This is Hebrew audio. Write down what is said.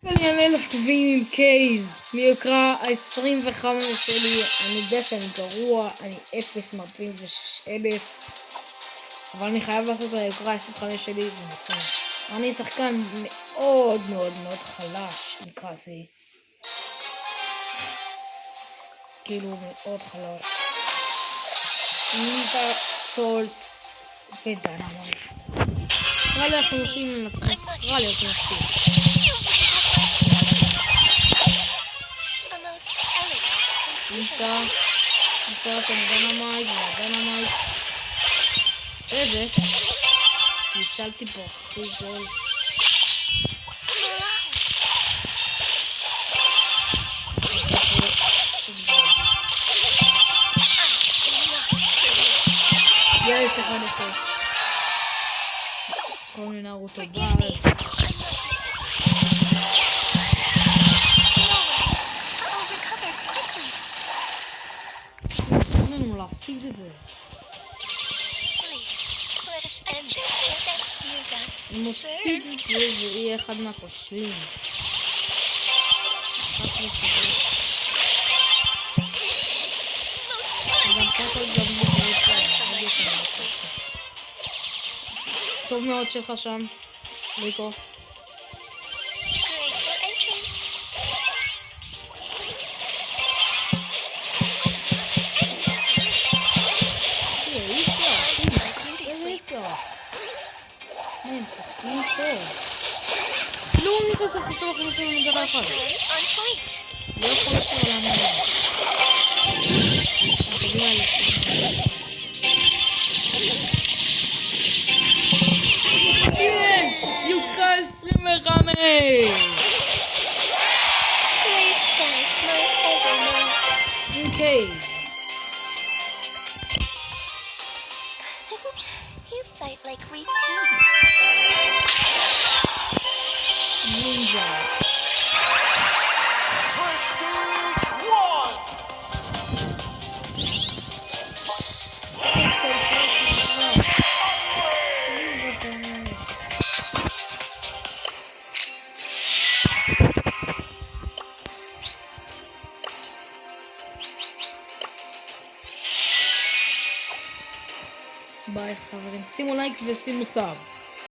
אני 1000 עוקבים עם קייז, מי יקרא ה-25 שלי, אני יודע שאני גרוע, אני 0 מ-46,000, אבל אני חייב לעשות את היוקרה 25 שלי ומתחיל. אני שחקן מאוד מאוד מאוד חלש, נקרא זה. כאילו מאוד חלש. ניבה, סולט ודנמון. נראה לי אנחנו הולכים להפסיד. ניבה, עושה שם דנמייט ודנמייט. עושה את זה. ניצלתי פה הכי גול. יש 1-0. כל מיני נארוטו בארץ. אסור לנו להפסיד את זה. אם מפסיד את זה, זה יהיה אחד מהקושרים. גם סקול גם בקבוצה. טוב מאוד שלך שם, ליקו. הם משחקים טוב. לא אני חושב שאנחנו עושים דבר אחד. לא יכול לשתור על המדינה. אנחנו גאה לשתור. יש! יוקרה 25! אוקיי. You fight like we do. Ninja. ביי חברים, שימו לייק ושימו סאב.